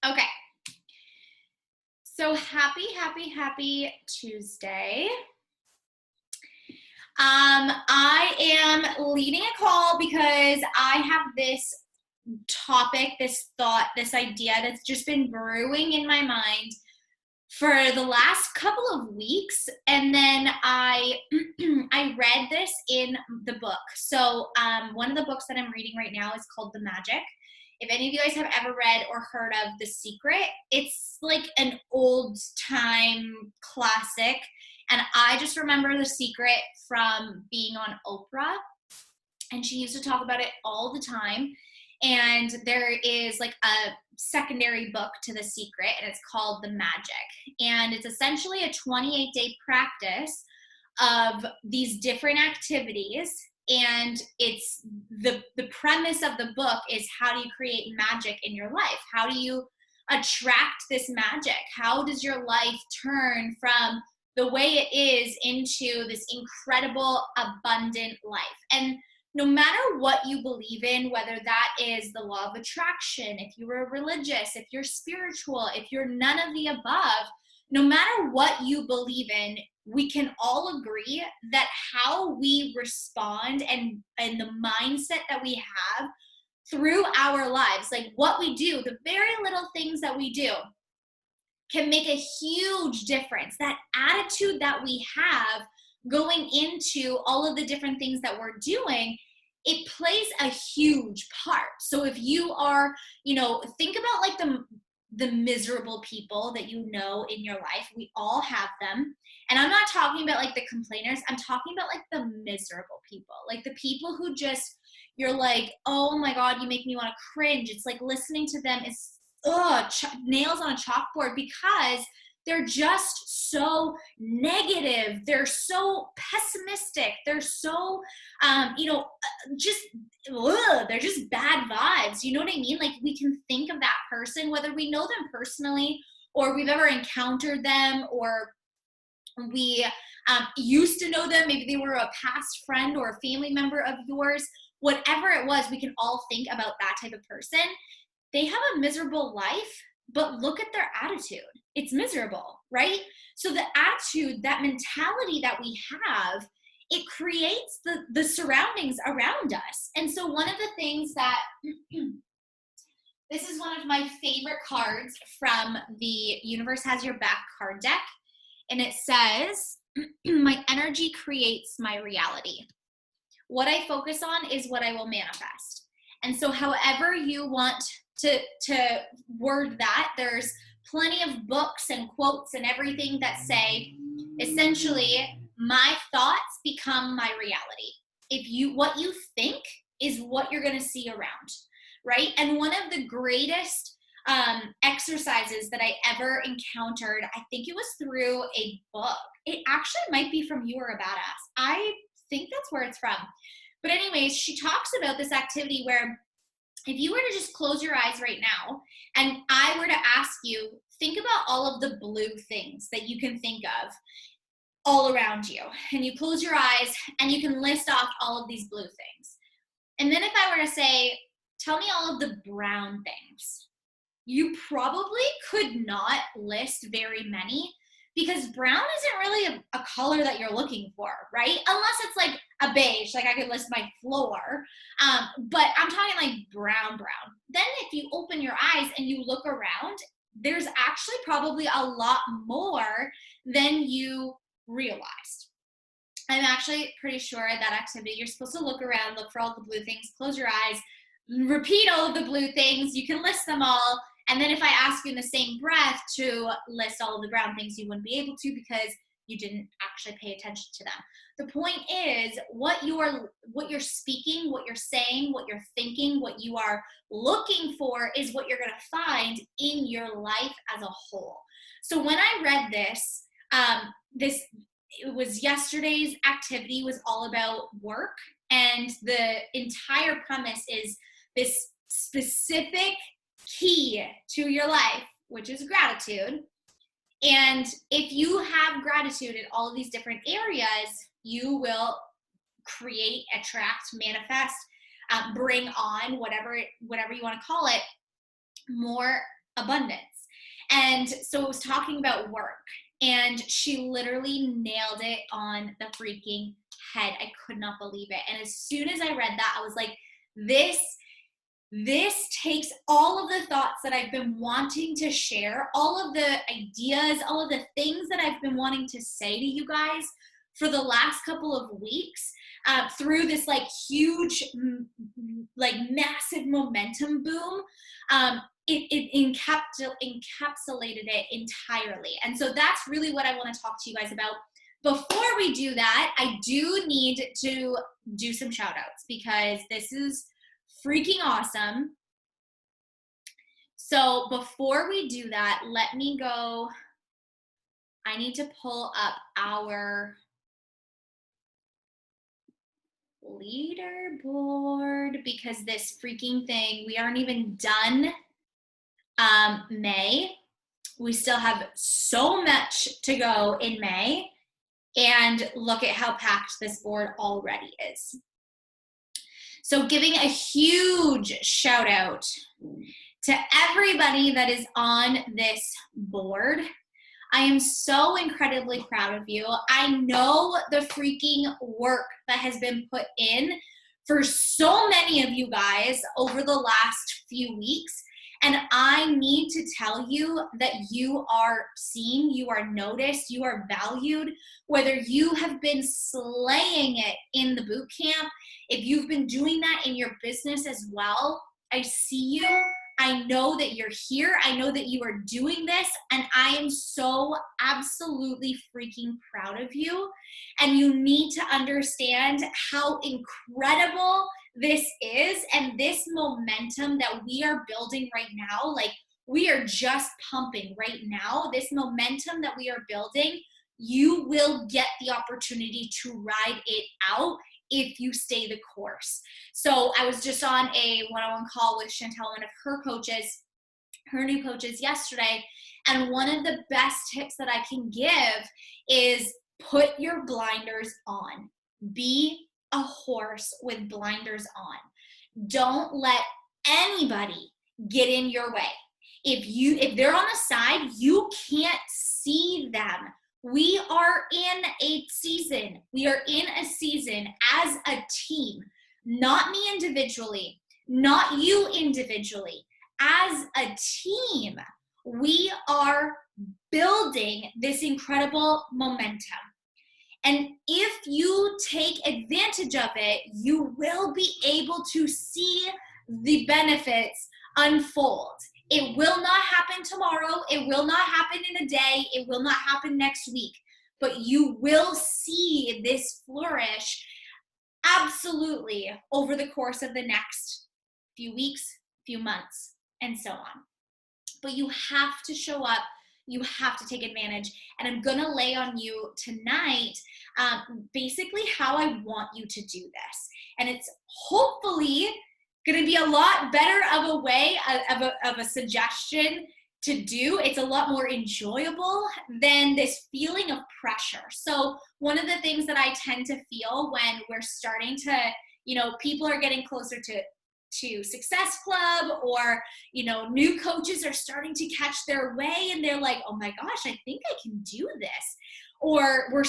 Okay. So happy Tuesday. I am leading a call because I have this topic, this thought, this idea that's just been brewing in my mind for the last couple of weeks. And then I I read this in the book. So one of the books that I'm reading right now is called The Magic. If any of you guys have ever read or heard of The Secret, it's like an old time classic. And I just remember The Secret from being on Oprah, and she used to talk about it all the time. And there is like a secondary book to The Secret, and it's called The Magic. And it's essentially a 28-day practice of these different activities. And it's the premise of the book is, how do you create magic in your life? How do you attract this magic? How does your life turn from the way it is into this incredible, abundant life? And no matter what you believe in, whether that is the law of attraction, if you are religious, if you're spiritual, if you're none of the above, no matter what you believe in, we can all agree that how we respond and the mindset that we have through our lives, like what we do, the very little things that we do, can make a huge difference. That attitude that we have going into all of the different things that we're doing, it plays a huge part. So if you are, think about like the miserable people that you know in your life. We all have them. And I'm not talking about like the complainers. I'm talking about like the miserable people, like the people who just, you're like, oh my God, you make me want to cringe. It's like listening to them is nails on a chalkboard, because they're just so negative. They're so pessimistic. They're so, just, they're just bad vibes. You know what I mean? Like, we can think of that person, whether we know them personally or we've ever encountered them, or we used to know them. Maybe they were a past friend or a family member of yours. Whatever it was, we can all think about that type of person. They have a miserable life, but look at their attitude. It's miserable, right? So the attitude, that mentality that we have, it creates the surroundings around us. And so one of the things that, this is one of my favorite cards from the Universe Has Your Back card deck. And it says, my energy creates my reality. What I focus on is what I will manifest. And so however you want to word that, there's plenty of books and quotes and everything that say, essentially, my thoughts become my reality. What you think is what you're going to see around, right? And one of the greatest exercises that I ever encountered, I think it was through a book. It actually might be from You Are a Badass. I think that's where it's from. But anyways, she talks about this activity where, if you were to just close your eyes right now and I were to ask you, think about all of the blue things that you can think of all around you. And you close your eyes and you can list off all of these blue things. And then if I were to say, tell me all of the brown things, you probably could not list very many, because brown isn't really a color that you're looking for, right? Unless it's like a beige, like I could list my floor. But I'm talking like brown. Then if you open your eyes and you look around, there's actually probably a lot more than you realized. I'm actually pretty sure that activity, you're supposed to look around, look for all the blue things, close your eyes, repeat all of the blue things. You can list them all. And then if I ask you in the same breath to list all of the brown things, you wouldn't be able to, because you didn't actually pay attention to them. The point is, what you're speaking, what you're saying, what you're thinking, what you are looking for is what you're going to find in your life as a whole. So when I read this, it was yesterday's activity was all about work, and the entire premise is this specific key to your life, which is gratitude. And if you have gratitude in all of these different areas, you will create, attract, manifest, bring on, whatever you want to call it, more abundance. And so it was talking about work, and she literally nailed it on the freaking head. I could not believe it. And as soon as I read that, I was like, this takes all of the thoughts that I've been wanting to share, all of the ideas, all of the things that I've been wanting to say to you guys for the last couple of weeks, through this like huge, like massive momentum boom. It encapsulated it entirely. And so that's really what I want to talk to you guys about. Before we do that, I do need to do some shout outs because this is freaking awesome. So before we do that, let me go. I need to pull up our leaderboard because this freaking thing, we aren't even done May. We still have so much to go in May, and look at how packed this board already is. So giving a huge shout out to everybody that is on this board. I am so incredibly proud of you. I know the freaking work that has been put in for so many of you guys over the last few weeks. And I need to tell you that you are seen, you are noticed, you are valued, whether you have been slaying it in the boot camp, if you've been doing that in your business as well. I see you. I know that you're here. I know that you are doing this, and I am so absolutely freaking proud of you. And you need to understand how incredible this is, and this momentum that we are building right now, like we are just pumping right now. This momentum that we are building, you will get the opportunity to ride it out if you stay the course. So I was just on a one-on-one call with Chantel, one of her coaches, her new coaches yesterday. And one of the best tips that I can give is put your blinders on. Be a horse with blinders on. Don't let anybody get in your way. If they're on the side, you can't see them. We are in a season. We are in a season as a team, not me individually, not you individually. As a team, we are building this incredible momentum. And if you take advantage of it, you will be able to see the benefits unfold. It will not happen tomorrow. It will not happen in a day. It will not happen next week. But you will see this flourish absolutely over the course of the next few weeks, few months, and so on. But you have to show up. You have to take advantage. And I'm going to lay on you tonight basically how I want you to do this. And it's hopefully going to be a lot better of a way, of a suggestion to do. It's a lot more enjoyable than this feeling of pressure. So one of the things that I tend to feel when we're starting to, people are getting closer to Success Club, or, new coaches are starting to catch their way and they're like, oh my gosh, I think I can do this. Or we're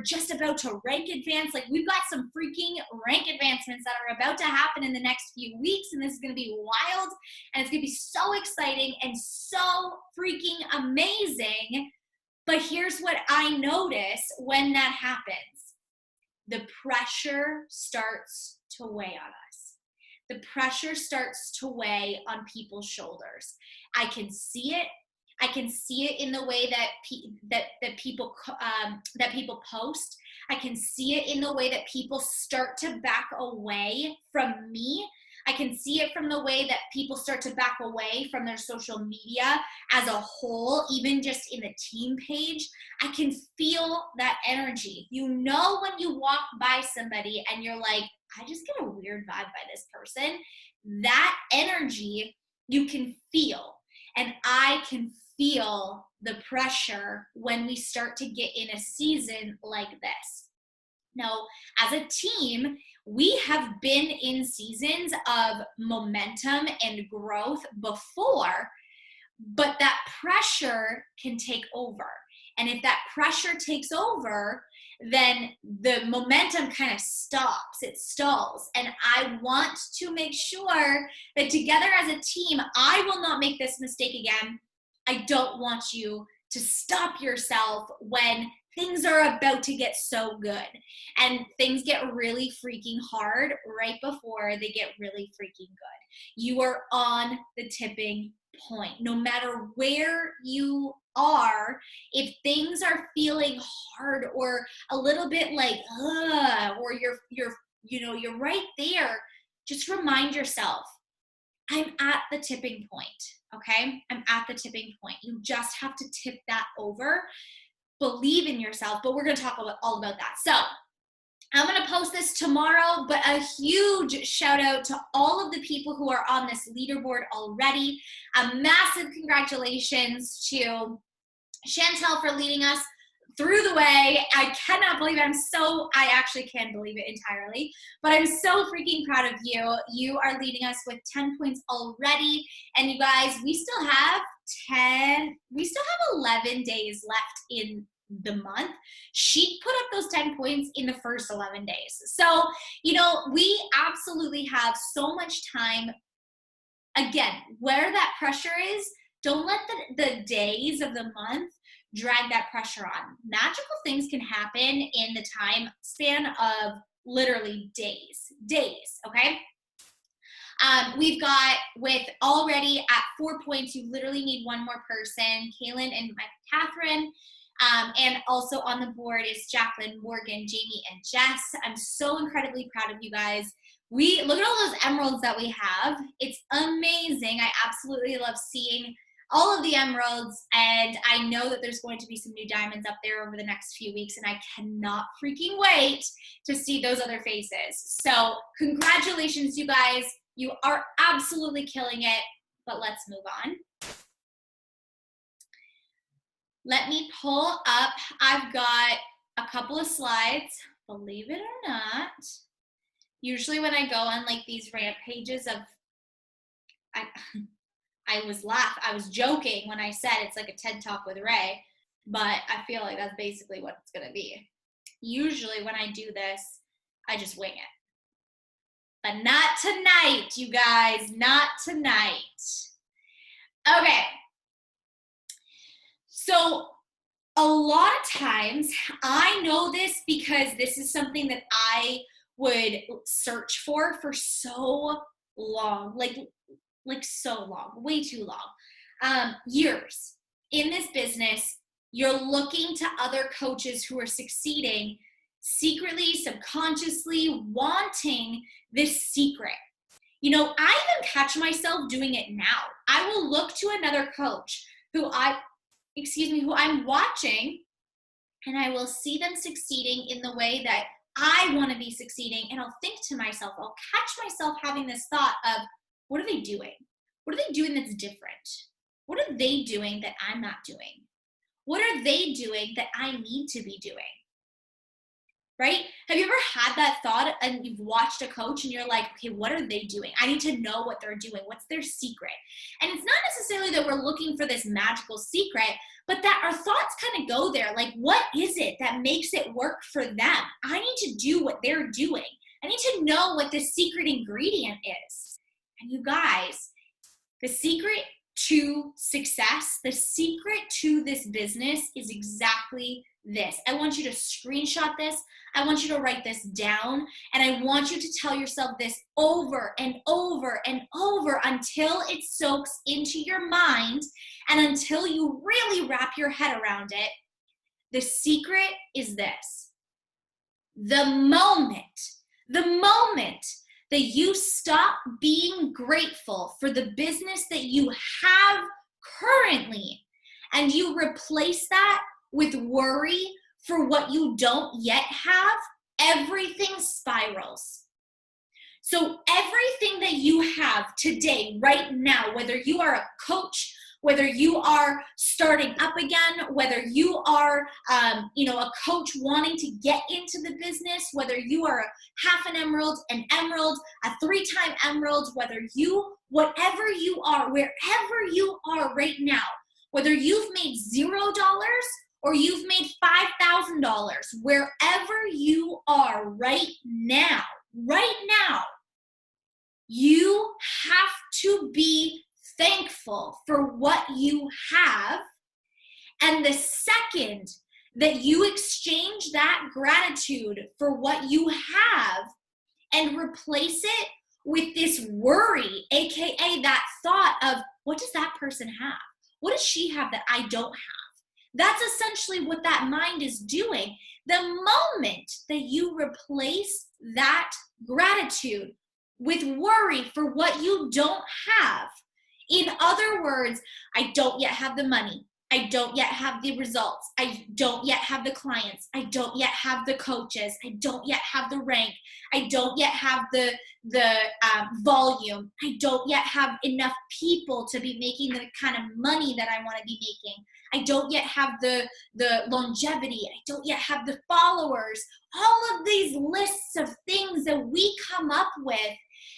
just about to rank advance. Like, we've got some freaking rank advancements that are about to happen in the next few weeks, and this is going to be wild, and it's going to be so exciting and so freaking amazing. But here's what I notice when that happens. The pressure starts to weigh on us. The pressure starts to weigh on people's shoulders. I can see it. I can see it in the way that people post. I can see it in the way that people start to back away from me. I can see it from the way that people start to back away from their social media as a whole, even just in the team page. I can feel that energy. When you walk by somebody and you're like, I just get a weird vibe by this person, that energy you can feel. And I can feel the pressure when we start to get in a season like this. Now, as a team, we have been in seasons of momentum and growth before, but that pressure can take over. And if that pressure takes over, then the momentum kind of stops, it stalls. And I want to make sure that together as a team, I will not make this mistake again. I don't want you to stop yourself when things are about to get so good and things get really freaking hard right before they get really freaking good. You are on the tipping point. No matter where you are, if things are feeling hard or a little bit like, or you're right there, just remind yourself, I'm at the tipping point, okay? I'm at the tipping point. You just have to tip that over. Believe in yourself, but we're going to talk all about that. So I'm going to post this tomorrow, but a huge shout out to all of the people who are on this leaderboard already. A massive congratulations to Chantel for leading us through the way. I cannot believe it. I actually can believe it entirely, but I'm so freaking proud of you. You are leading us with 10 points already. And you guys, we still have 11 days left in the month. She put up those 10 points in the first 11 days. So, we absolutely have so much time. Again, where that pressure is, don't let the days of the month drag that pressure on. Magical things can happen in the time span of literally days, okay? We've got with already at 4 points, you literally need one more person, Kaylin and Catherine. And also on the board is Jacqueline, Morgan, Jamie, and Jess. I'm so incredibly proud of you guys. Look at all those emeralds that we have. It's amazing. I absolutely love seeing all of the emeralds, and I know that there's going to be some new diamonds up there over the next few weeks, and I cannot freaking wait to see those other faces. So congratulations, you guys. You are absolutely killing it, but let's move on. Let me pull up. I've got a couple of slides, believe it or not. Usually when I go on like these rant pages of, I was joking when I said it's like a TED Talk with Ray, but I feel like that's basically what it's gonna be. Usually when I do this, I just wing it. But not tonight, you guys, not tonight. Okay. So a lot of times, I know this because this is something that I would search for so long, like so long, way too long, years. In this business, you're looking to other coaches who are succeeding, secretly, subconsciously wanting this secret. I even catch myself doing it now. I will look to another coach who I'm watching, and I will see them succeeding in the way that I want to be succeeding, and I'll think to myself, I'll catch myself having this thought of, what are they doing? What are they doing that's different? What are they doing that I'm not doing? What are they doing that I need to be doing? Right? Have you ever had that thought and you've watched a coach and you're like, okay, what are they doing? I need to know what they're doing. What's their secret? And it's not necessarily that we're looking for this magical secret, but that our thoughts kind of go there. Like, what is it that makes it work for them? I need to do what they're doing. I need to know what the secret ingredient is. And you guys, the secret to success, the secret to this business is exactly this. I want you to screenshot this. I want you to write this down, and I want you to tell yourself this over and over and over until it soaks into your mind and until you really wrap your head around it. The secret is this. The moment that you stop being grateful for the business that you have currently and you replace that with worry for what you don't yet have, everything spirals. So everything that you have today, right now, whether you are a coach, whether you are starting up again, whether you are, a coach wanting to get into the business, whether you are a half an emerald, a 3-time emerald, whatever you are, wherever you are right now, whether you've made $0 or you've made $5,000, wherever you are right now, you have to be thankful for what you have. And the second that you exchange that gratitude for what you have and replace it with this worry, aka that thought of, what does that person have? What does she have that I don't have? That's essentially what that mind is doing. The moment that you replace that gratitude with worry for what you don't have, in other words, I don't yet have the money, I don't yet have the results, I don't yet have the clients, I don't yet have the coaches, I don't yet have the rank, I don't yet have the volume, I don't yet have enough people to be making the kind of money that I want to be making, I don't yet have the longevity, I don't yet have the followers. All of these lists of things that we come up with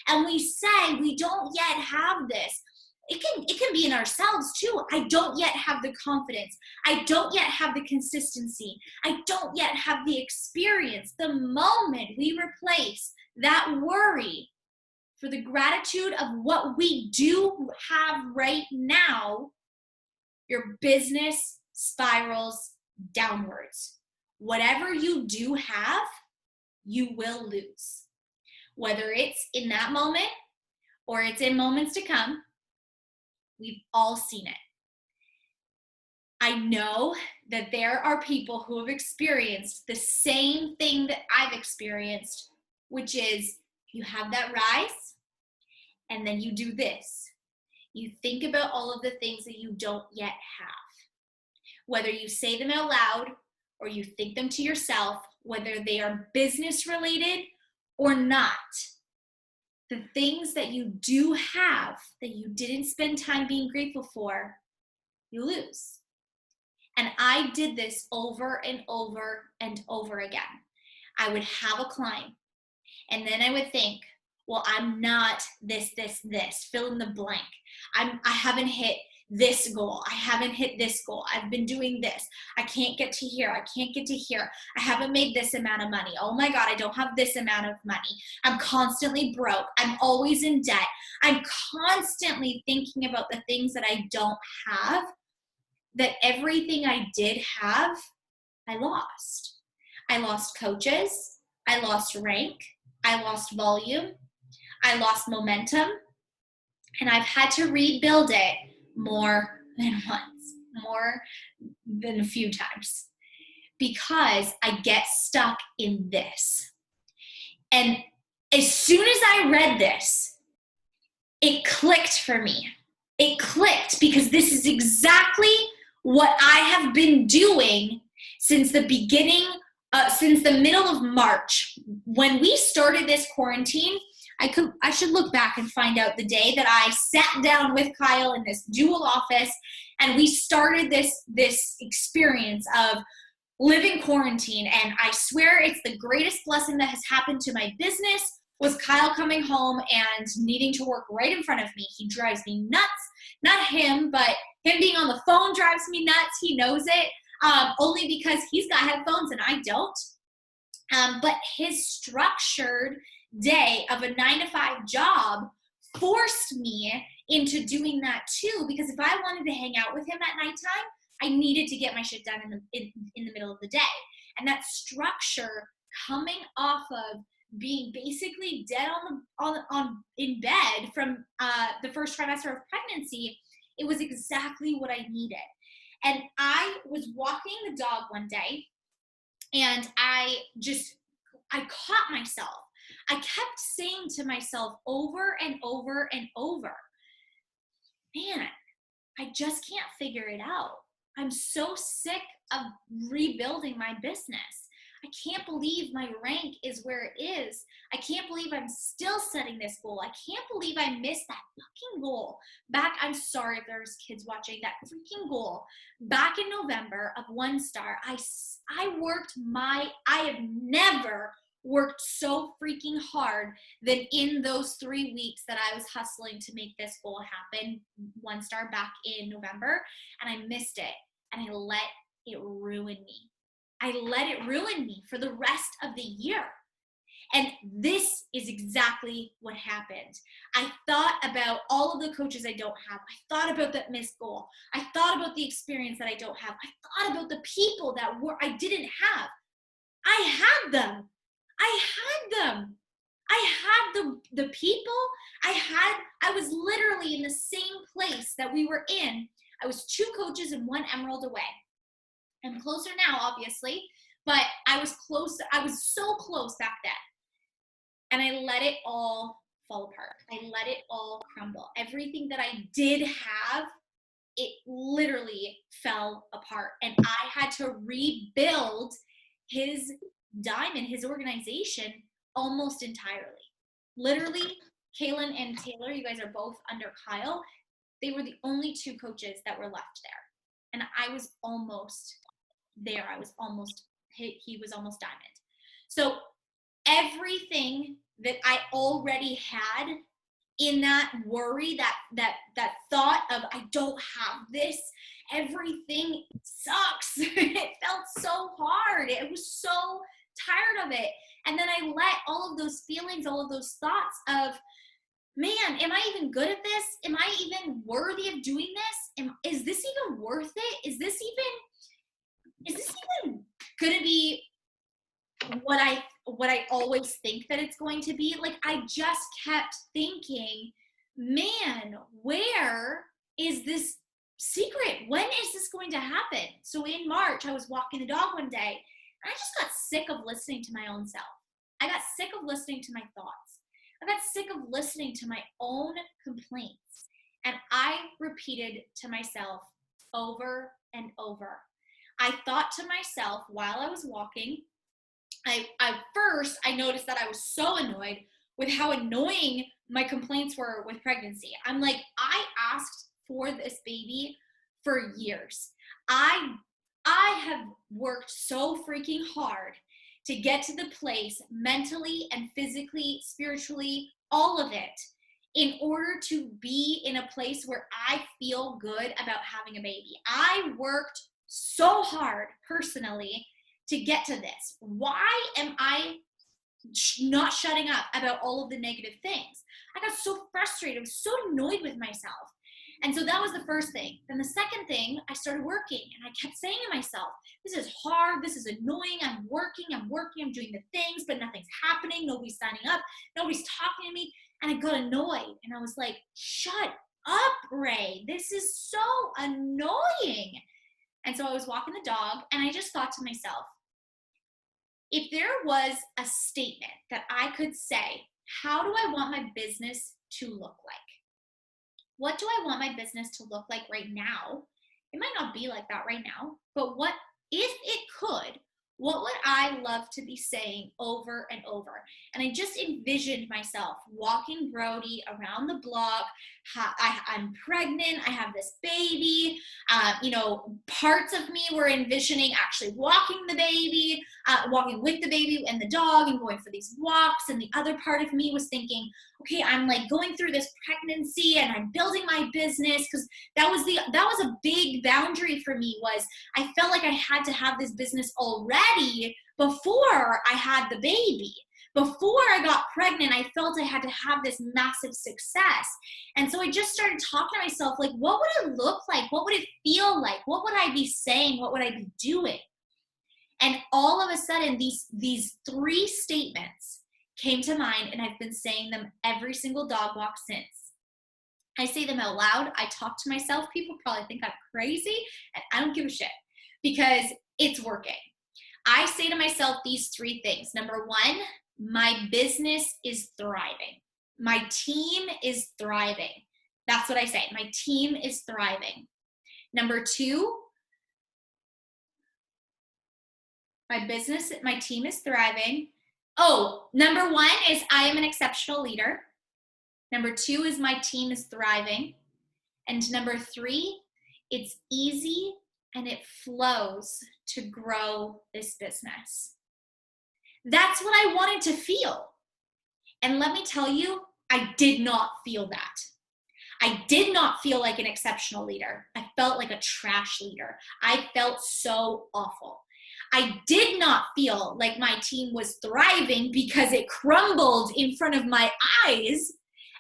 and we say we don't yet have this. It can be in ourselves too. I don't yet have the confidence. I don't yet have the consistency. I don't yet have the experience. The moment we replace that worry for the gratitude of what we do have right now, your business spirals downwards. Whatever you do have, you will lose. Whether it's in that moment or it's in moments to come, we've all seen it. I know that there are people who have experienced the same thing that I've experienced, which is you have that rise and then you do this. You think about all of the things that you don't yet have. Whether you say them out loud or you think them to yourself, whether they are business related or not, the things that you do have that you didn't spend time being grateful for, you lose. And I did this over and over and over again. I would have a client, and then I would think, well, I'm not this, fill in the blank. I haven't hit this goal. I haven't hit this goal. I've been doing this. I can't get to here. I can't get to here. I haven't made this amount of money. Oh my God, I don't have this amount of money. I'm constantly broke. I'm always in debt. I'm constantly thinking about the things that I don't have, that everything I did have, I lost. I lost coaches. I lost rank. I lost volume. I lost momentum. And I've had to rebuild it more than once, more than a few times, because I get stuck in this. And as soon as I read this, it clicked for me. It clicked because this is exactly what I have been doing since the beginning, since the middle of March. When we started this quarantine, I should look back and find out the day that I sat down with Kyle in this dual office and we started this experience of living quarantine. And I swear it's the greatest blessing that has happened to my business was Kyle coming home and needing to work right in front of me. He drives me nuts. Not him, but him being on the phone drives me nuts. He knows it, only because he's got headphones and I don't. But his structured day of a 9-to-5 job forced me into doing that too, because if I wanted to hang out with him at nighttime, I needed to get my shit done in the middle of the day. And that structure coming off of being basically dead in bed from the first trimester of pregnancy, it was exactly what I needed. And I was walking the dog one day and I caught myself. I kept saying to myself over and over and over, man, I just can't figure it out. I'm so sick of rebuilding my business. I can't believe my rank is where it is. I can't believe I'm still setting this goal. I can't believe I missed that fucking goal back. I'm sorry if there's kids watching, that freaking goal back in November of 1-star. I have never worked so freaking hard than in those 3 weeks that I was hustling to make this goal happen, 1-star back in November, and I missed it, and I let it ruin me. I let it ruin me for the rest of the year. And this is exactly what happened. I thought about all of the coaches I don't have. I thought about that missed goal. I thought about the experience that I don't have. I thought about the people that I didn't have. I had them. I had the people. I was literally in the same place that we were in. I was 2 coaches and 1 emerald away. I'm closer now, obviously, but I was close. I was so close back then. And I let it all fall apart. I let it all crumble. Everything that I did have, it literally fell apart. And I had to rebuild his diamond, his organization, almost entirely. Literally, Kaylin and Taylor, you guys are both under Kyle. They were the only 2 coaches that were left there. And I was almost there. He was almost diamond. So everything that I already had in that worry, that thought of I don't have this, everything sucks. It felt so hard. It was so tired of it. And then I let all of those feelings, all of those thoughts of, man, am I even good at this? Am I even worthy of doing this? Is this even worth it? Is this even gonna be what I always think that it's going to be? Like, I just kept thinking, man, where is this secret? When is this going to happen? So in March, I was walking the dog one day, and I just got sick of listening to my own self. I got sick of listening to my thoughts. I got sick of listening to my own complaints. And I repeated to myself over and over. I thought to myself while I was walking, first I noticed that I was so annoyed with how annoying my complaints were with pregnancy. I'm like, I asked for this baby for years. I have worked so freaking hard to get to the place mentally and physically, spiritually, all of it, in order to be in a place where I feel good about having a baby. I worked so hard personally to get to this. Why am I not shutting up about all of the negative things? I got so frustrated. I was so annoyed with myself. And so that was the first thing. Then the second thing, I started working, and I kept saying to myself, this is hard, this is annoying, I'm working, I'm doing the things, but nothing's happening, nobody's signing up, nobody's talking to me. And I got annoyed, and I was like, shut up, Ray, this is so annoying. And so I was walking the dog, and I just thought to myself, if there was a statement that I could say, how do I want my business to look like? What do I want my business to look like right now? It might not be like that right now, but what if it could? What would I love to be saying over and over? And I just envisioned myself walking Brody around the block. I'm pregnant. I have this baby. Parts of me were envisioning actually walking the baby, walking with the baby and the dog and going for these walks. And the other part of me was thinking, okay, I'm like going through this pregnancy and I'm building my business, because that was a big boundary for me. Was I felt like I had to have this business already before I had the baby. Before I got pregnant, I felt I had to have this massive success. And so I just started talking to myself, like, what would it look like? What would it feel like? What would I be saying? What would I be doing? And all of a sudden, these 3 statements came to mind, and I've been saying them every single dog walk since. I say them out loud. I talk to myself. People probably think I'm crazy, and I don't give a shit, because it's working. I say to myself these 3 things. Number 1, my business is thriving. My team is thriving. That's what I say. My team is thriving. Number 2, my team is thriving. Oh, number 1 is I am an exceptional leader. Number 2 is my team is thriving. And number 3, it's easy and it flows to grow this business. That's what I wanted to feel. And let me tell you, I did not feel that. I did not feel like an exceptional leader. I felt like a trash leader. I felt so awful. I did not feel like my team was thriving because it crumbled in front of my eyes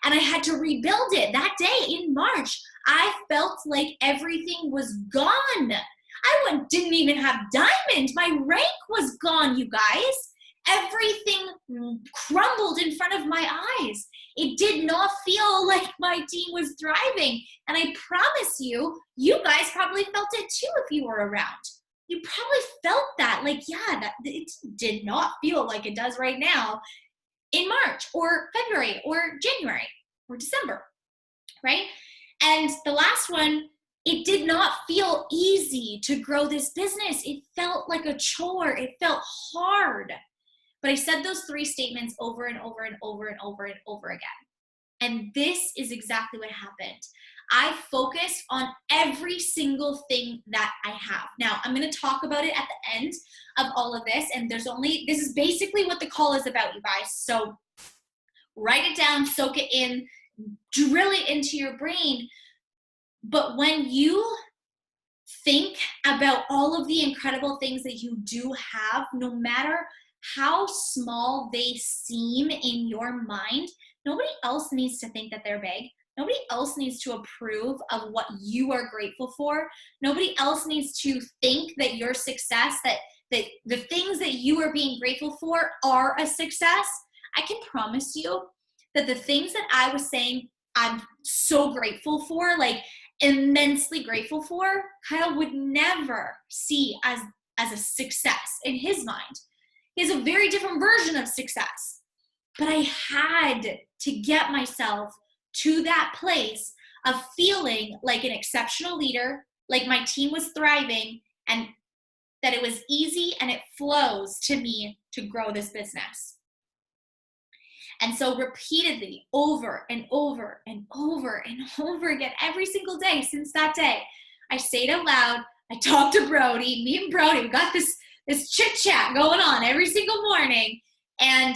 and I had to rebuild it. That day in March, I felt like everything was gone. Didn't even have diamond. My rank was gone, you guys. Everything crumbled in front of my eyes. It did not feel like my team was thriving. And I promise you, you guys probably felt it too if you were around. You probably felt that, like, yeah, that it did not feel like it does right now in March or February or January or December, right? And the last one, it did not feel easy to grow this business. It felt like a chore. It felt hard. But I said those 3 statements over and over and over and over and over again. And this is exactly what happened. I focused on every single thing that I have. Now, I'm going to talk about it at the end of all of this. And this is basically what the call is about, you guys. So write it down, soak it in, drill it into your brain. But when you think about all of the incredible things that you do have, no matter how small they seem in your mind, nobody else needs to think that they're big. Nobody else needs to approve of what you are grateful for. Nobody else needs to think that your success, that the things that you are being grateful for are a success. I can promise you that the things that I was saying I'm so grateful for, like immensely grateful for, Kyle would never see as a success in his mind. He has a very different version of success. But I had to get myself to that place of feeling like an exceptional leader, like my team was thriving, and that it was easy and it flows to me to grow this business. And so repeatedly, over and over and over and over again, every single day since that day, I say it out loud. I talk to Brody. Me and Brody, we got this chit chat going on every single morning, and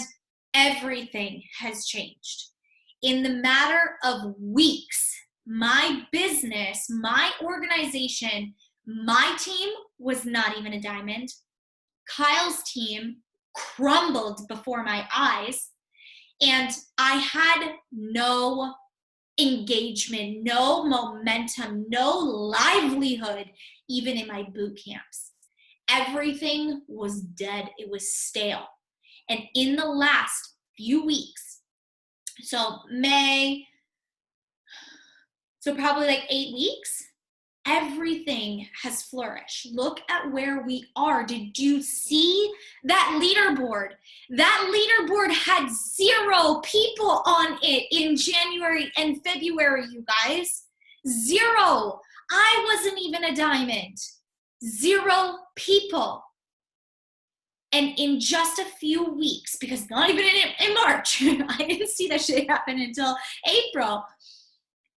everything has changed. In the matter of weeks, my business, my organization, my team was not even a diamond. Kyle's team crumbled before my eyes, and I had no engagement, no momentum, no livelihood, even in my boot camps. Everything was dead. It was stale. And in the last few weeks, so probably like 8 weeks, everything has flourished. Look at where we are. Did you see that leaderboard? That leaderboard had 0 people on it in January and February, you guys. 0. I wasn't even a diamond. 0 people. And in just a few weeks, because not even in March, I didn't see that shit happen until April.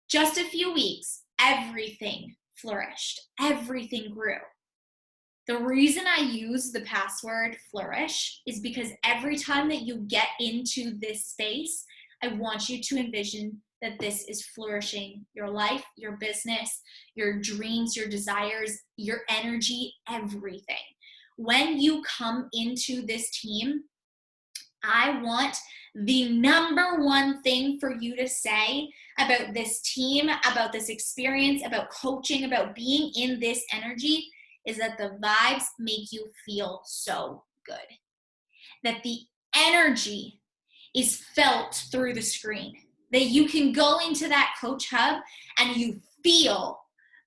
Just a few weeks, everything flourished. Everything grew. The reason I use the password flourish is because every time that you get into this space, I want you to envision that this is flourishing your life, your business, your dreams, your desires, your energy, everything. When you come into this team, I want the number one thing for you to say about this team, about this experience, about coaching, about being in this energy is that the vibes make you feel so good. That the energy is felt through the screen. That you can go into that coach hub and you feel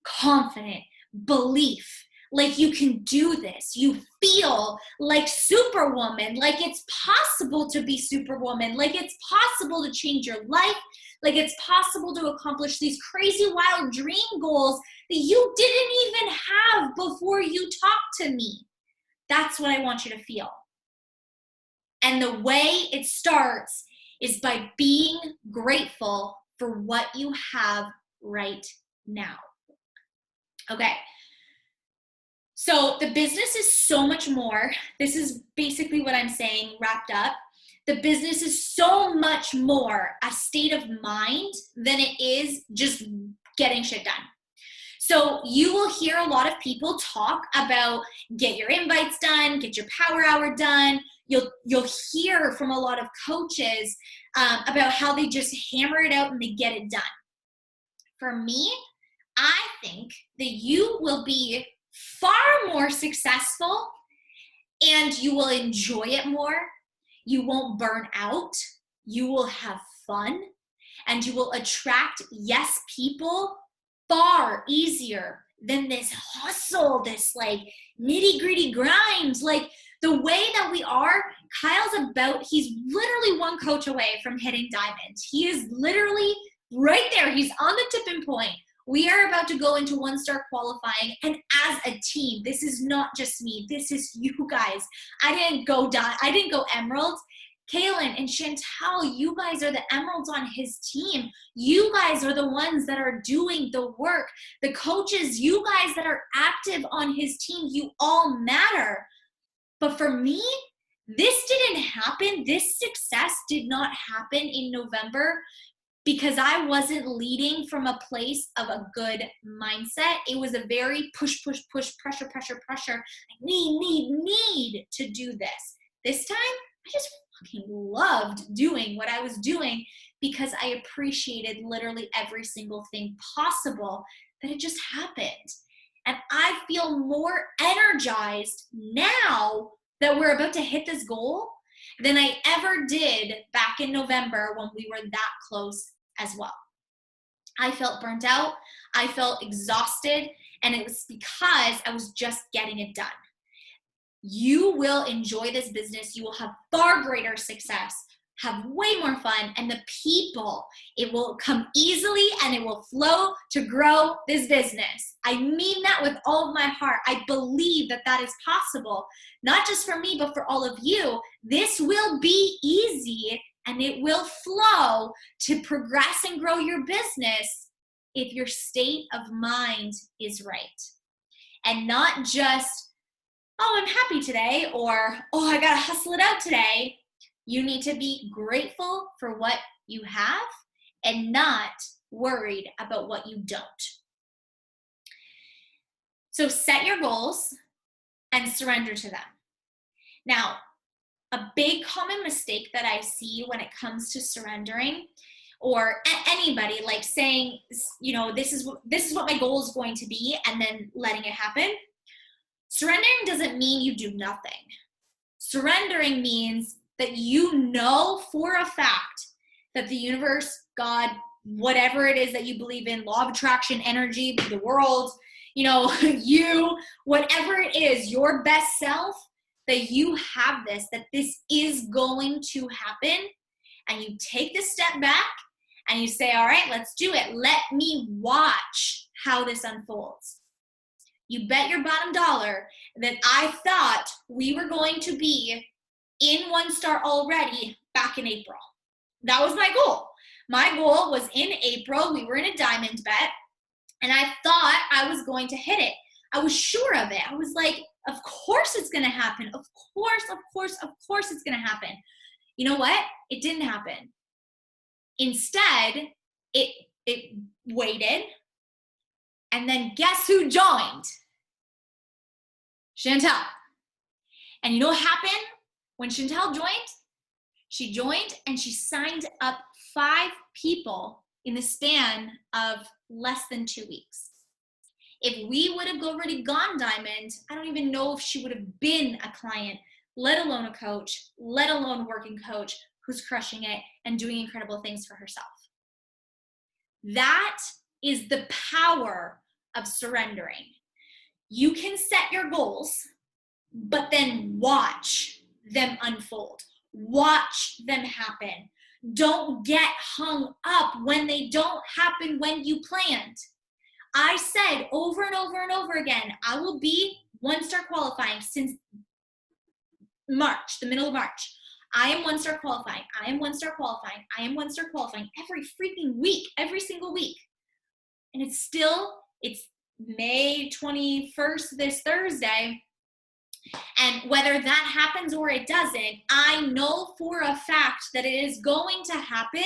confident, belief, like you can do this. You feel like Superwoman, like it's possible to be Superwoman, like it's possible to change your life, like it's possible to accomplish these crazy wild dream goals that you didn't even have before you talked to me. That's what I want you to feel. And the way it starts is by being grateful for what you have right now. Okay. So the business is so much more. This is basically what I'm saying wrapped up. The business is so much more a state of mind than it is just getting shit done. So you will hear a lot of people talk about get your invites done, get your power hour done. You'll hear from a lot of coaches about how they just hammer it out and they get it done. For me, I think that you will be far more successful and you will enjoy it more. You won't burn out. You will have fun and you will attract yes people far easier than this hustle, this like nitty gritty grind. Like the way that we are, he's literally one coach away from hitting diamond. He is literally right there. He's on the tipping point. We are about to go into 1-star qualifying, and as a team, this is not just me. This is you guys. I didn't go emeralds. Kaylin and Chantel, you guys are the emeralds on his team. You guys are the ones that are doing the work. The coaches, you guys that are active on his team, you all matter. But for me, this didn't happen. This success did not happen in November because I wasn't leading from a place of a good mindset. It was a very push, pressure. I need to do this. This time, I just fucking loved doing what I was doing because I appreciated literally every single thing possible that it just happened. And I feel more energized now that we're about to hit this goal than I ever did back in November when we were that close as well. I felt burnt out. I felt exhausted. And it was because I was just getting it done. You will enjoy this business. You will have far greater success, have way more fun, and the people, it will come easily and it will flow to grow this business. I mean that with all of my heart. I believe that that is possible, not just for me, but for all of you. This will be easy and it will flow to progress and grow your business if your state of mind is right. And not just, oh, I'm happy today, or, oh, I gotta hustle it out today. You need to be grateful for what you have and not worried about what you don't. So set your goals and surrender to them. Now, a big common mistake that I see when it comes to surrendering, or anybody like saying, you know, this is what my goal is going to be, and then letting it happen. Surrendering doesn't mean you do nothing. Surrendering means that you know for a fact that the universe, God, whatever it is that you believe in, law of attraction, energy, the world, you know, you, whatever it is, your best self, that you have this, that this is going to happen. And you take this step back and you say, all right, let's do it. Let me watch how this unfolds. You bet your bottom dollar that I thought we were going to be in 1-star already back in April. That was my goal. My goal was in April. We were in a diamond bet, and I thought I was going to hit it. I was sure of it. I was like, of course it's going to happen. Of course it's going to happen. You know what? It didn't happen. Instead, it waited. And then guess who joined? Chantel. And you know what happened when Chantel joined? She joined and she signed up 5 people in the span of less than 2 weeks. If we would have already gone diamond, I don't even know if she would have been a client, let alone a coach, let alone a working coach who's crushing it and doing incredible things for herself. That is the power of surrendering. You can set your goals, but then watch them unfold. Watch them happen. Don't get hung up when they don't happen when you planned. I said over and over and over again, I will be 1-star qualifying since March, the middle of March. I am 1-star qualifying. I am 1-star qualifying. I am 1-star qualifying every freaking week, every single week. And it's May 21st, this Thursday. And whether that happens or it doesn't, I know for a fact that it is going to happen.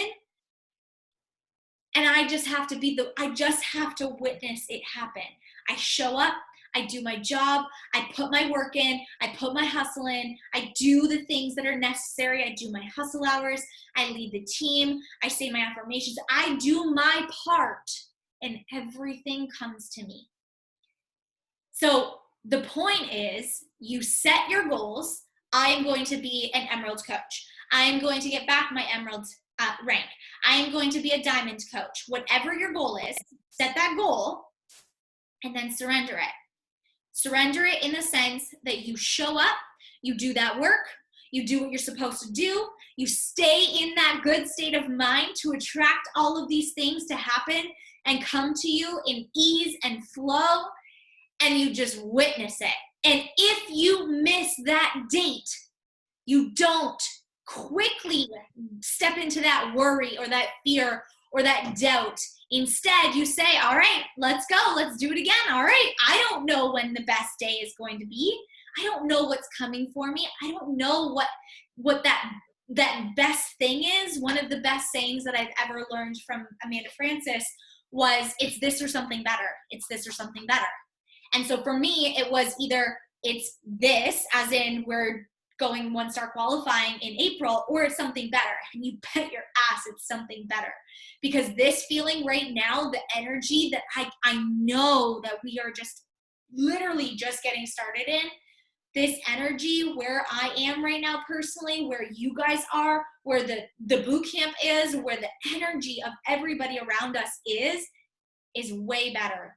And I just have to witness it happen. I show up, I do my job, I put my work in, I put my hustle in, I do the things that are necessary, I do my hustle hours, I lead the team, I say my affirmations, I do my part, and everything comes to me. So the point is, you set your goals. I am going to be an Emerald coach. I am going to get back my Emerald rank. I am going to be a Diamond coach. Whatever your goal is, set that goal and then surrender it. Surrender it in the sense that you show up, you do that work, you do what you're supposed to do, you stay in that good state of mind to attract all of these things to happen and come to you in ease and flow, and you just witness it. And if you miss that date, you don't quickly step into that worry or that fear or that doubt. Instead, you say, all right, let's go. Let's do it again. All right. I don't know when the best day is going to be. I don't know what's coming for me. I don't know what that best thing is. One of the best sayings that I've ever learned from Amanda Francis was, it's this or something better. It's this or something better. And so for me, it was either it's this, as in we're going 1-star qualifying in April, or it's something better. And you bet your ass it's something better. Because this feeling right now, the energy that I know that we are just literally just getting started in, this energy where I am right now personally, where you guys are, where the boot camp is, where the energy of everybody around us is way better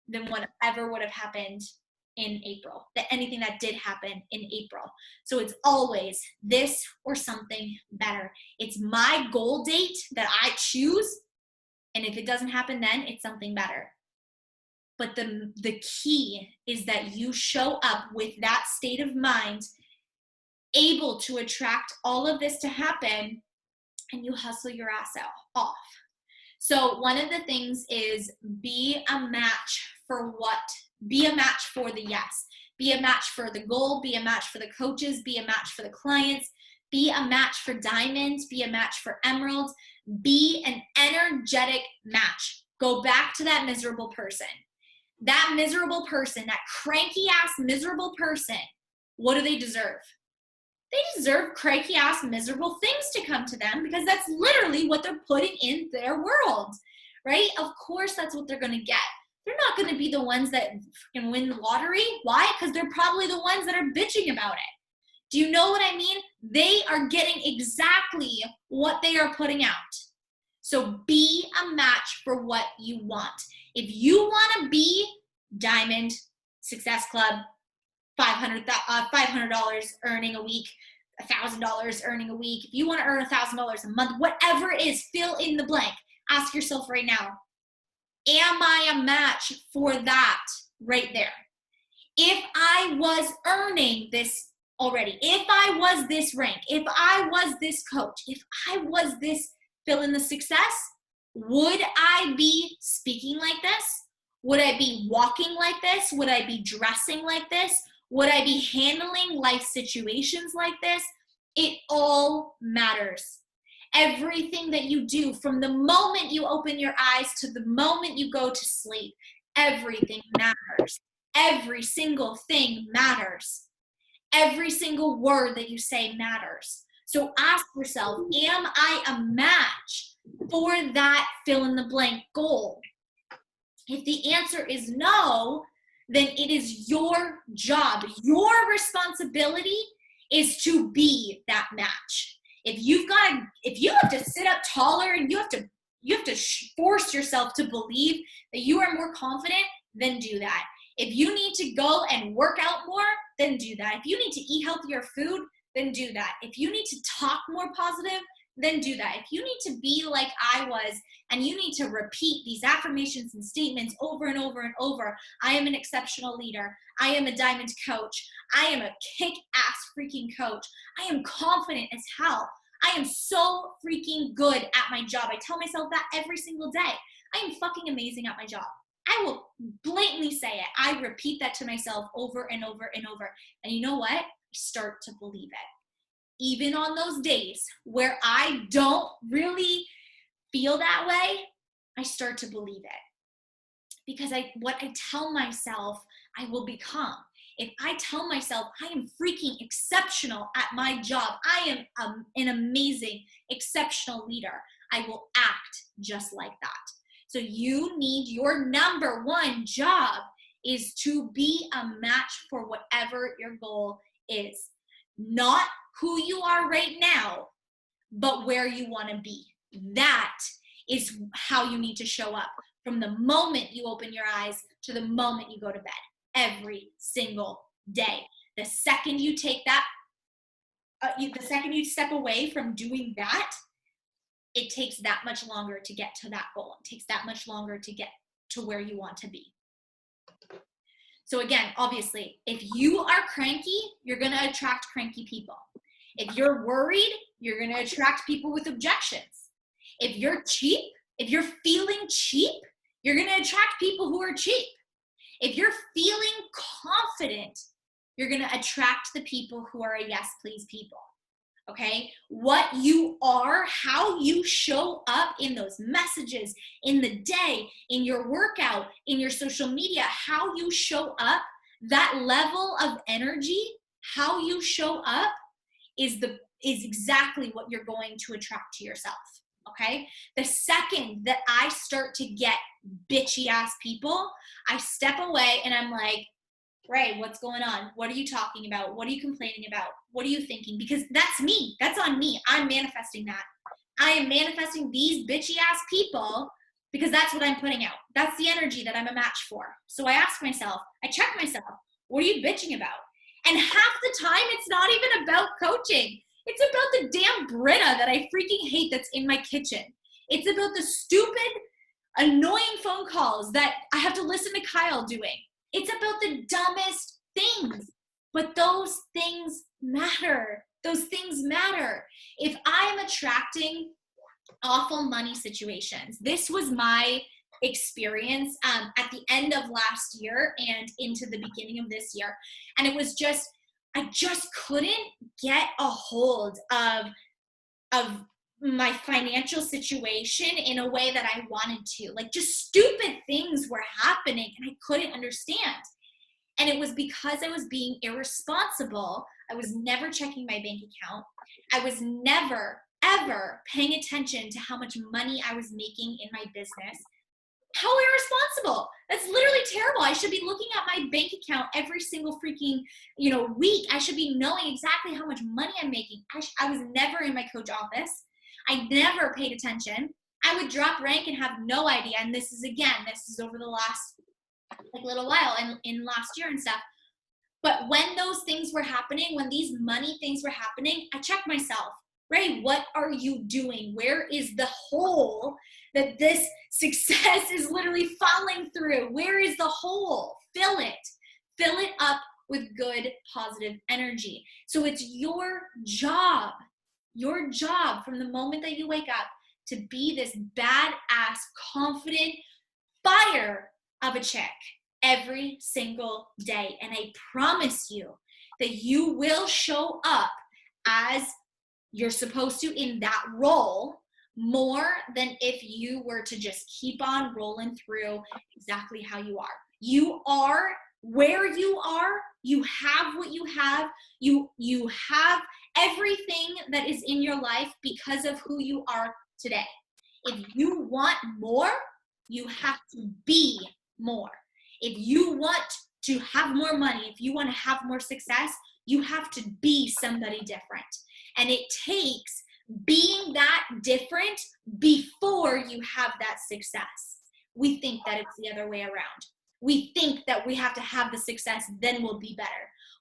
than whatever would have happened in April, that anything that did happen in April. So it's always this or something better. It's my goal date that I choose. And if it doesn't happen then, it's something better. But the key is that you show up with that state of mind, able to attract all of this to happen, and you hustle your ass off. So one of the things is be a match for what? Be a match for the yes. Be a match for the goal. Be a match for the coaches. Be a match for the clients. Be a match for diamonds. Be a match for emeralds. Be an energetic match. Go back to that miserable person. That miserable person, that cranky ass miserable person, what do they deserve? They deserve cranky ass miserable things to come to them, because that's literally what they're putting in their world, right? Of course that's what they're going to get. They're not going to be the ones that can win the lottery. Why? Because they're probably the ones that are bitching about it. Do you know what I mean? They are getting exactly what they are putting out. So be a match for what you want. If you want to be Diamond, Success Club, $500 earning a week, $1,000 earning a week, if you want to earn $1,000 a month, whatever it is, fill in the blank. Ask yourself right now, am I a match for that right there? If I was earning this already, if I was this rank, if I was this coach, if I was this fill in the success, would I be speaking like this? Would I be walking like this? Would I be dressing like this? Would I be handling life situations like this? It all matters. Everything that you do, from the moment you open your eyes to the moment you go to sleep, everything matters. Every single thing matters. Every single word that you say matters. So ask yourself, am I a match for that fill in the blank goal? If the answer is no, then it is your job. Your responsibility is to be that match. If you have to sit up taller and you have to force yourself to believe that you are more confident, then do that. If you need to go and work out more, then do that. If you need to eat healthier food, then do that. If you need to talk more positive, then do that. If you need to be like I was, and you need to repeat these affirmations and statements over and over and over, I am an exceptional leader. I am a diamond coach. I am a kick-ass freaking coach. I am confident as hell. I am so freaking good at my job. I tell myself that every single day. I am fucking amazing at my job. I will blatantly say it. I repeat that to myself over and over and over. And you know what? I start to believe it. Even on those days where I don't really feel that way, I start to believe it. Because what I tell myself, I will become. If I tell myself I am freaking exceptional at my job, I am an amazing, exceptional leader, I will act just like that. So you need, your number one job is to be a match for whatever your goal is. Not who you are right now, but where you want to be. That is how you need to show up from the moment you open your eyes to the moment you go to bed, every single day. The second you take that, the second you step away from doing that, it takes that much longer to get to that goal. It takes that much longer to get to where you want to be. So again, obviously, if you are cranky, you're going to attract cranky people. If you're worried, you're going to attract people with objections. If you're cheap, if you're feeling cheap, you're going to attract people who are cheap. If you're feeling confident, you're going to attract the people who are a yes, please people. Okay? What you are, how you show up in those messages, in the day, in your workout, in your social media, how you show up, that level of energy, how you show up is exactly what you're going to attract to yourself. Okay? The second that I start to get bitchy ass people, I step away and I'm like, Ray, what's going on? What are you talking about? What are you complaining about? What are you thinking? Because that's me. That's on me. I'm manifesting that. I am manifesting these bitchy ass people because that's what I'm putting out. That's the energy that I'm a match for. So I ask myself, I check myself, what are you bitching about? And half the time, it's not even about coaching. It's about the damn Brita that I freaking hate that's in my kitchen. It's about the stupid, annoying phone calls that I have to listen to Kyle doing. It's about the dumbest things, but those things matter. Those things matter. If I am attracting awful money situations, this was my experience at the end of last year and into the beginning of this year. And it was just, I just couldn't get a hold of my financial situation in a way that I wanted to. Like, just stupid things were happening and I couldn't understand. And it was because I was being irresponsible. I was never checking my bank account. I was never, ever paying attention to how much money I was making in my business. How irresponsible. That's literally terrible. I should be looking at my bank account every single freaking, week. I should be knowing exactly how much money I'm making. I was never in my coach office. I never paid attention. I would drop rank and have no idea. And this is over the last little while and in last year and stuff. But when those things were happening, when these money things were happening, I checked myself. Ray, what are you doing? Where is the hole that this success is literally falling through? Where is the hole? Fill it. Fill it up with good, positive energy. So it's your job from the moment that you wake up to be this badass, confident fire of a chick every single day. And I promise you that you will show up as you're supposed to in that role more than if you were to just keep on rolling through exactly how you are. You are where you are. You have what you have. You have everything that is in your life because of who you are today. If you want more, you have to be more. If you want to have more money, if you want to have more success, you have to be somebody different. And it takes being that different before you have that success. We think that it's the other way around. We think that we have to have the success, then we'll be better.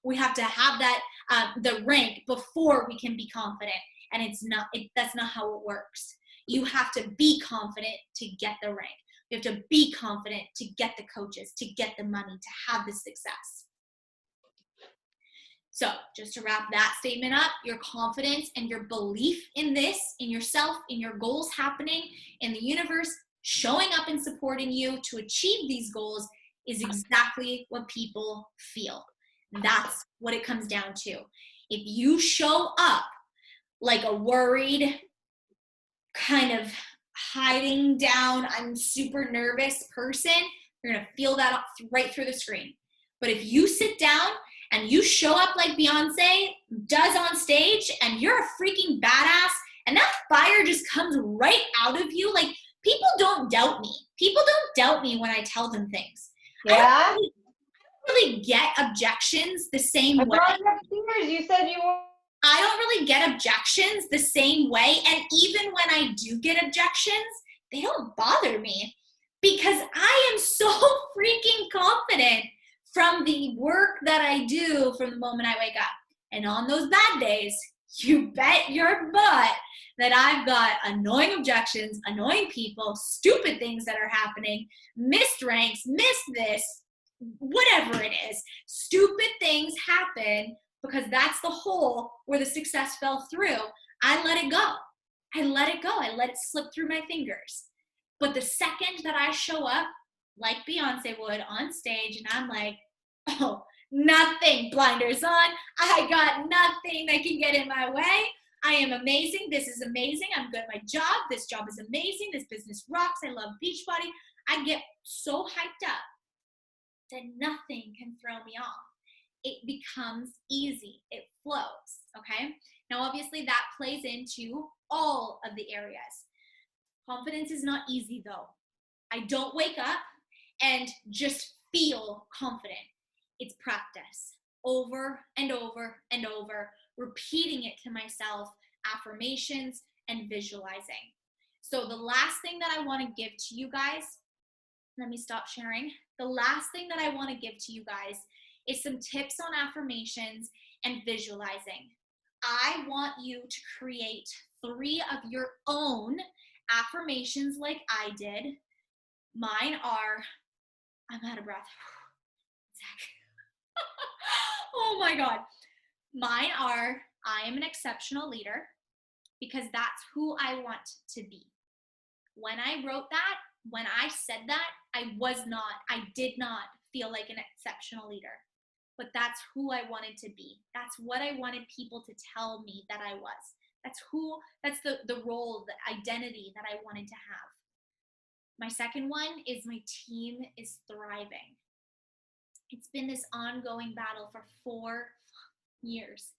We have to have that the rank before we can be confident. And that's not how it works. You have to be confident to get the rank. You have to be confident to get the coaches, to get the money, to have the success. So just to wrap that statement up, your confidence and your belief in this, in yourself, in your goals happening, in the universe showing up and supporting you to achieve these goals is exactly what people feel. That's what it comes down to. If you show up like a worried, kind of hiding down, I'm super nervous person, you're going to feel that right through the screen. But if you sit down and you show up like Beyonce does on stage and you're a freaking badass and that fire just comes right out of you, like people don't doubt me. People don't doubt me when I tell them things. Yeah. I don't really get objections the same way. You said you were. I don't really get objections the same way. And even when I do get objections, they don't bother me because I am so freaking confident from the work that I do from the moment I wake up. And on those bad days, you bet your butt that I've got annoying objections, annoying people, stupid things that are happening, missed ranks, missed this, whatever it is. Stupid things happen because that's the hole where the success fell through. I let it go. I let it go. I let it slip through my fingers. But the second that I show up like Beyonce would on stage and I'm like, oh, nothing, blinders on. I got nothing that can get in my way. I am amazing. This is amazing. I'm good at my job. This job is amazing. This business rocks. I love Beachbody. I get so hyped up that nothing can throw me off. It becomes easy. It flows, okay? Now, obviously, that plays into all of the areas. Confidence is not easy, though. I don't wake up and just feel confident. It's practice over and over and over, repeating it to myself, affirmations, and visualizing. So the last thing that I want to give to you guys, let me stop sharing. The last thing that I want to give to you guys is some tips on affirmations and visualizing. I want you to create 3 of your own affirmations like I did. Mine are, I'm out of breath. Oh my God. Mine are, I am an exceptional leader because that's who I want to be. When I wrote that, when I said that, I did not feel like an exceptional leader, but that's who I wanted to be. That's what I wanted people to tell me that I was. That's the role, the identity that I wanted to have. My second one is my team is thriving. It's been this ongoing battle for 4 years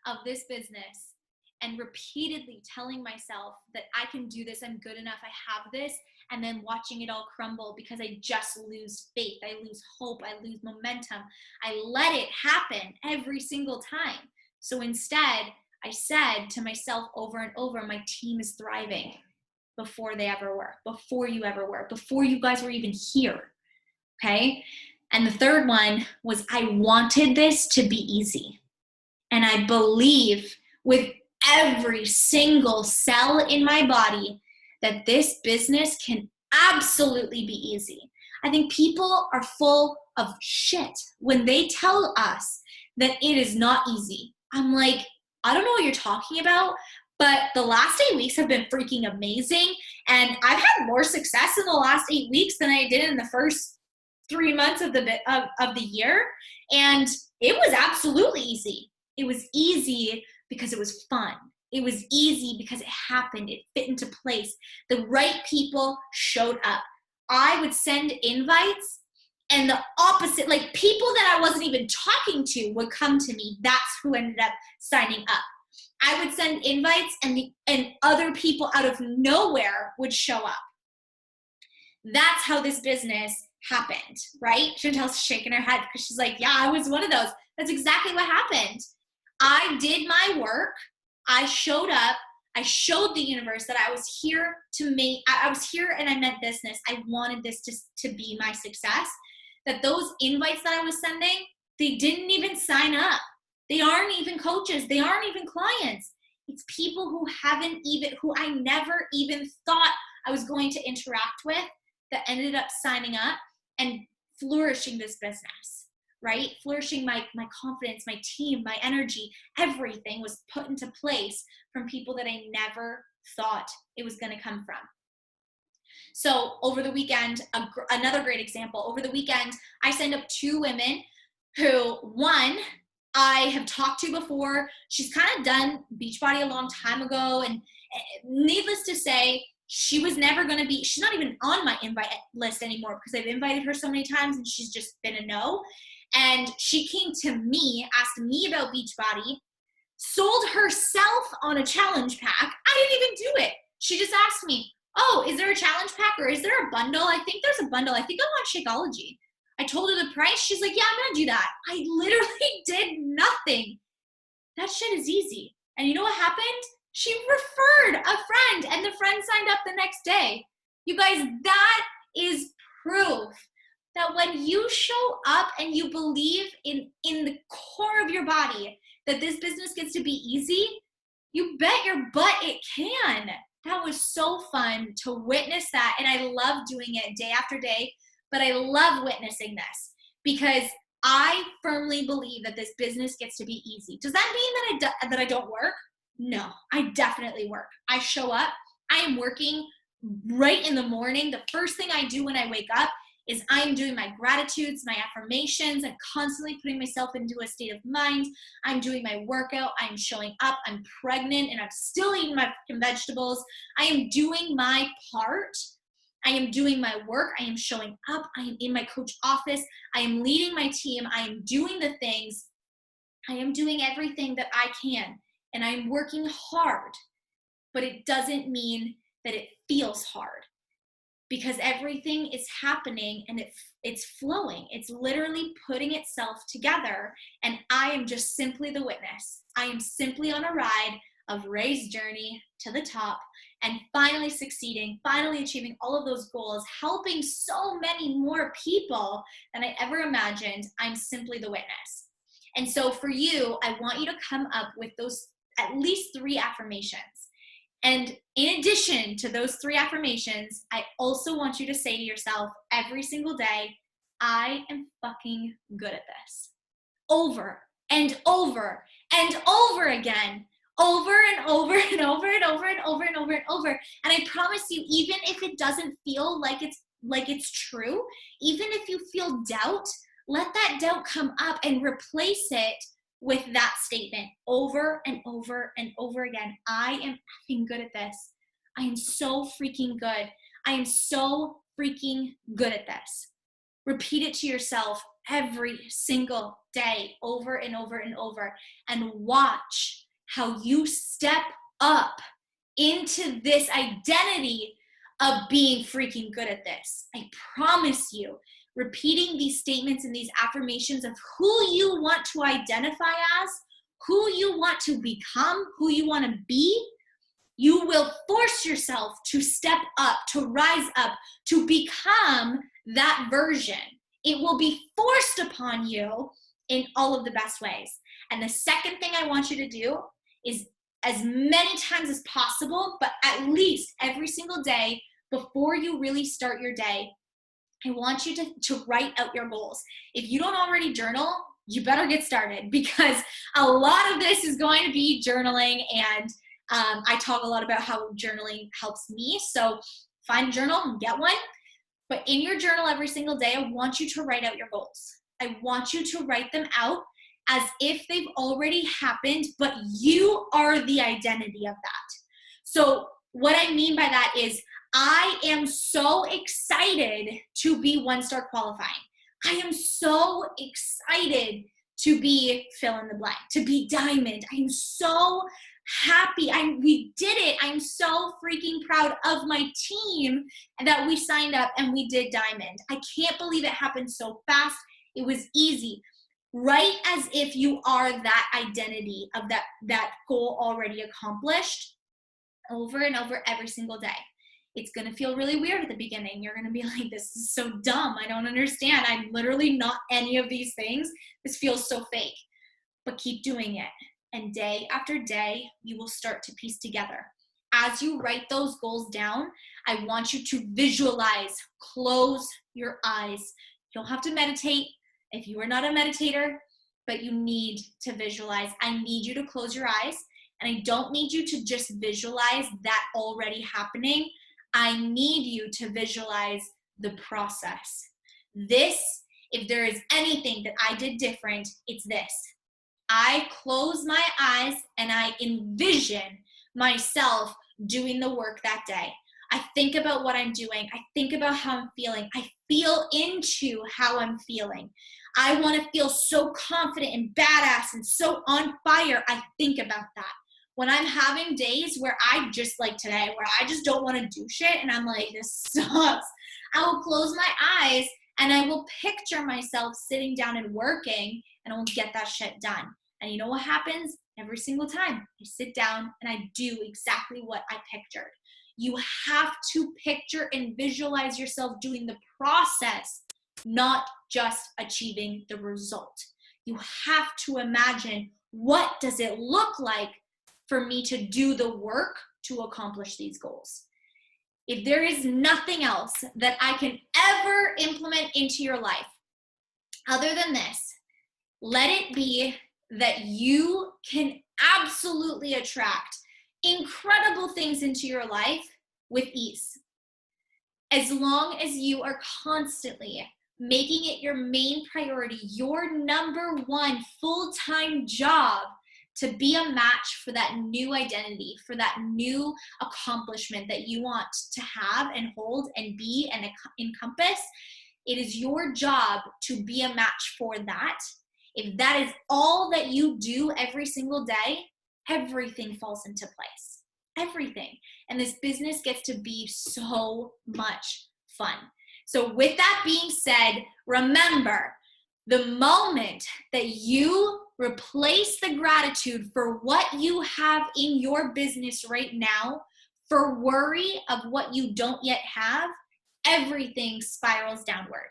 of this business and repeatedly telling myself that I can do this, I'm good enough, I have this, and then watching it all crumble because I just lose faith, I lose hope, I lose momentum. I let it happen every single time. So instead, I said to myself over and over, my team is thriving before they ever were, before you ever were, before you guys were even here, okay? And the third one was I wanted this to be easy. And I believe with every single cell in my body that this business can absolutely be easy. I think people are full of shit when they tell us that it is not easy. I'm like, I don't know what you're talking about, but the last 8 weeks have been freaking amazing. And I've had more success in the last 8 weeks than I did in the first 3 months of the year. And it was absolutely easy. It was easy because it was fun. It was easy because it happened. It fit into place. The right people showed up. I would send invites and the opposite, like people that I wasn't even talking to would come to me. That's who ended up signing up. I would send invites and other people out of nowhere would show up. That's how this business happened, right? Chantel's shaking her head because she's like, yeah, I was one of those. That's exactly what happened. I did my work. I showed up. I showed the universe that I was here to make, I was here and I meant business. I wanted this to be my success. That those invites that I was sending, they didn't even sign up. They aren't even coaches. They aren't even clients. It's people who I never even thought I was going to interact with that ended up signing up and flourishing this business, right? Flourishing my confidence, my team, my energy, everything was put into place from people that I never thought it was going to come from. So over the weekend, another great example, over the weekend, I signed up 2 women who, one, I have talked to before. She's kind of done Beachbody a long time ago. And needless to say, she was never going to be, she's not even on my invite list anymore because I've invited her so many times and she's just been a no. And she came to me, asked me about Beachbody, sold herself on a challenge pack. I didn't even do it. She just asked me, oh, is there a challenge pack or is there a bundle? I think there's a bundle. I think I want Shakeology. I told her the price. She's like, yeah, I'm going to do that. I literally did nothing. That shit is easy. And you know what happened? She referred a friend and the friend signed up the next day. You guys, that is proof that when you show up and you believe in the core of your body that this business gets to be easy, you bet your butt it can. That was so fun to witness that. And I love doing it day after day, but I love witnessing this because I firmly believe that this business gets to be easy. Does that mean that I don't work? No, I definitely work. I show up. I am working right in the morning. The first thing I do when I wake up is I'm doing my gratitudes, my affirmations. I'm constantly putting myself into a state of mind. I'm doing my workout. I'm showing up. I'm pregnant and I'm still eating my vegetables. I am doing my part. I am doing my work. I am showing up. I am in my coach office. I am leading my team. I am doing the things. I am doing everything that I can. And I'm working hard. But it doesn't mean that it feels hard. Because everything is happening and it's flowing. It's literally putting itself together. And I am just simply the witness. I am simply on a ride of Ray's journey to the top and finally succeeding, finally achieving all of those goals, helping so many more people than I ever imagined. I'm simply the witness. And so for you, I want you to come up with those at least 3 affirmations. And in addition to those 3 affirmations, I also want you to say to yourself every single day, I am fucking good at this. Over and over and over again. Over and over and over and over and over and over and over. And I promise you, even if it doesn't feel like it's true, even if you feel doubt, let that doubt come up and replace it with that statement over and over and over again. I am effing good at this. I am so freaking good. I am so freaking good at this. Repeat it to yourself every single day, over and over and over, and watch how you step up into this identity of being freaking good at this. I promise you, repeating these statements and these affirmations of who you want to identify as, who you want to become, who you want to be, you will force yourself to step up, to rise up, to become that version. It will be forced upon you in all of the best ways. And the second thing I want you to do is as many times as possible, but at least every single day before you really start your day, I want you to write out your goals. If you don't already journal, you better get started because a lot of this is going to be journaling, and I talk a lot about how journaling helps me. So find a journal and get one. But in your journal every single day, I want you to write out your goals. I want you to write them out as if they've already happened, but you are the identity of that. So what I mean by that is I am so excited to be 1-star qualifying. I am so excited to be fill in the blank, to be diamond. I am so happy. We did it. I'm so freaking proud of my team that we signed up and we did diamond. I can't believe it happened so fast. It was easy. Right as if you are that identity of that goal already accomplished over and over every single day. It's going to feel really weird at the beginning. You're going to be like, this is so dumb. I don't understand. I'm literally not any of these things. This feels so fake. But keep doing it. and day after day, you will start to piece together. As you write those goals down, I want you to visualize, close your eyes. You don't have to meditate if you are not a meditator, but you need to visualize. I need you to close your eyes, and I don't need you to just visualize that already happening. I need you to visualize the process. This, if there is anything that I did different, it's this. I close my eyes and I envision myself doing the work that day. I think about what I'm doing. I think about how I'm feeling. I feel into how I'm feeling. I want to feel so confident and badass and so on fire. I think about that. When I'm having days where I just like today, where I just don't want to do shit and I'm like, this sucks, I will close my eyes and I will picture myself sitting down and working, and I will get that shit done. And you know what happens? Every single time I sit down and I do exactly what I pictured. You have to picture and visualize yourself doing the process, not just achieving the result. You have to imagine, what does it look like for me to do the work to accomplish these goals? If there is nothing else that I can ever implement into your life other than this, let it be that you can absolutely attract incredible things into your life with ease. As long as you are constantly making it your main priority, your number one full-time job, to be a match for that new identity, for that new accomplishment that you want to have and hold and be and encompass. It is your job to be a match for that. If that is all that you do every single day, everything falls into place. Everything. And this business gets to be so much fun. So with that being said, remember, the moment that you replace the gratitude for what you have in your business right now for worry of what you don't yet have, everything spirals downward.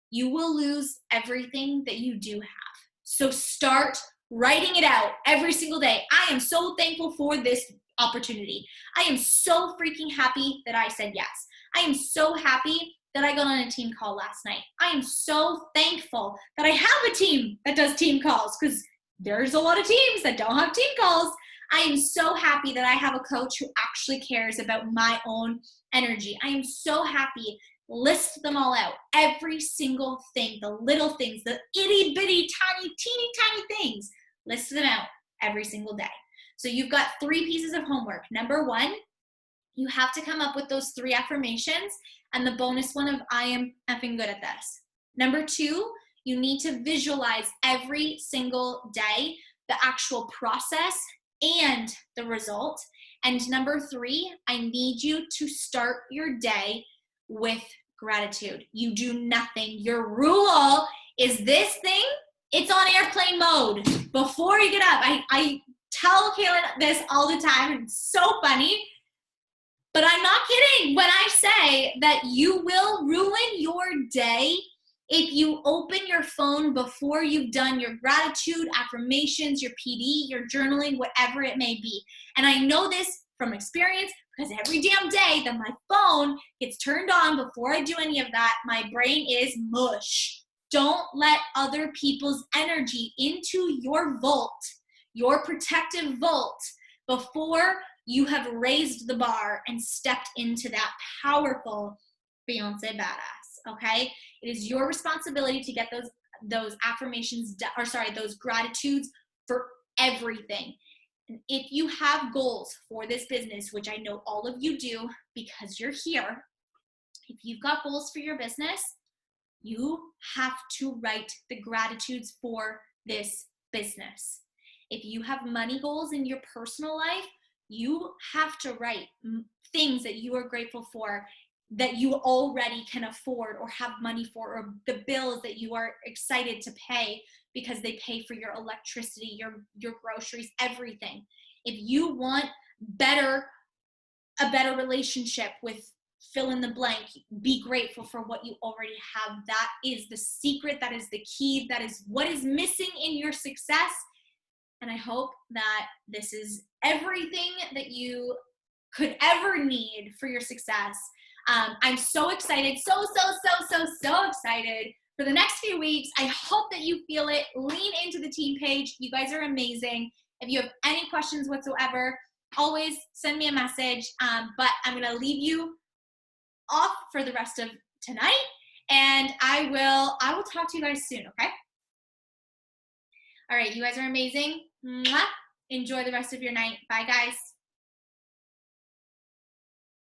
You will lose everything that you do have. So start writing it out every single day. I am so thankful for this opportunity. I am so freaking happy that I said yes. I am so happy that I got on a team call last night. I am so thankful that I have a team that does team calls, because there's a lot of teams that don't have team calls. I am so happy that I have a coach who actually cares about my own energy. I am so happy. List them all out. Every single thing, the little things, the itty bitty tiny, teeny tiny things. List them out every single day. So you've got 3 pieces of homework. Number 1, you have to come up with those 3 affirmations, and the bonus one of I am effing good at this. Number 2, you need to visualize every single day the actual process and the result. And number 3, I need you to start your day with gratitude. You do nothing. Your rule is this thing, it's on airplane mode. Before you get up, I tell Kaylin this all the time, and it's so funny. But I'm not kidding when I say that you will ruin your day if you open your phone before you've done your gratitude, affirmations, your PD, your journaling, whatever it may be. And I know this from experience, because every damn day that my phone gets turned on before I do any of that, my brain is mush. Don't let other people's energy into your vault, your protective vault, before you have raised the bar and stepped into that powerful Beyonce badass, okay? It is your responsibility to get those affirmations, those gratitudes for everything. And if you have goals for this business, which I know all of you do because you're here, if you've got goals for your business, you have to write the gratitudes for this business. If you have money goals in your personal life, you have to write things that you are grateful for, that you already can afford or have money for, or the bills that you are excited to pay because they pay for your electricity, your groceries, everything. If you want a better relationship with fill in the blank, be grateful for what you already have. That is the secret. That is the key. That is what is missing in your success. And I hope that this is everything that you could ever need for your success. I'm so excited, so excited for the next few weeks. I hope that you feel it. Lean into the team page. You guys are amazing. If you have any questions whatsoever, always send me a message. But I'm going to leave you off for the rest of tonight, and I will talk to you guys soon, okay? All right, you guys are amazing. Mwah. Enjoy the rest of your night. Bye, guys.